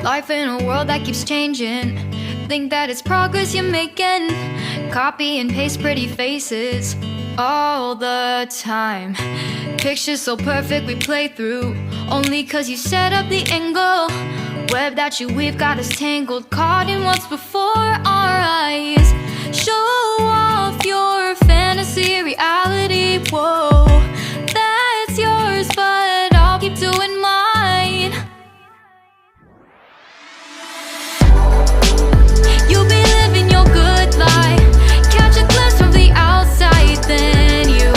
Life in a world that keeps changing. Think that it's progress you're making. Copy and paste pretty faces all the time. Pictures so perfect we play through, only cause you set up the angle. Web that you weave got us tangled, caught in what's before our eyes. Show off your fantasy reality, whoa, that's yours, but I'll keep doing mine. You'll be living your good life, catch a glimpse from the outside, then you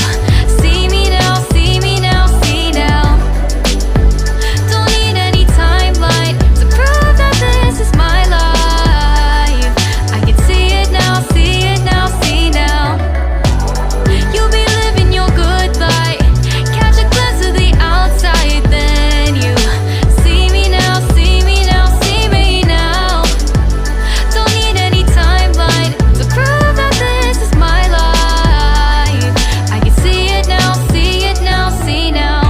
see me now, see me now, see now. Don't need any timeline to prove that this is my life. I can see it now, see it now, see now. You'll be living your good life, catch a glimpse of the outside, then you see me now, see me now, see me now. Don't need any timeline to prove that this is my life. I can see it now, see it now, see now.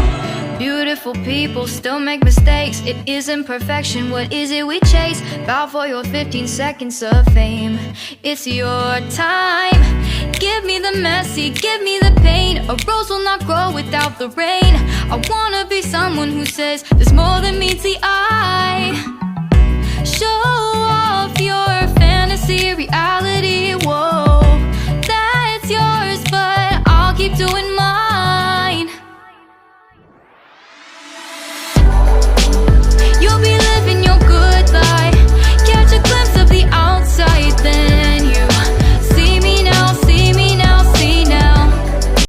Beautiful people still make mistakes. It isn't perfection, what is it we chase? Bow for your 15 seconds of fame. It's your time. Give me the messy, give me the pain. A rose will not grow without the rain. I wanna be someone who says there's more than meets the eye. Show off your fantasy reality, whoa, that's yours, but I'll keep doing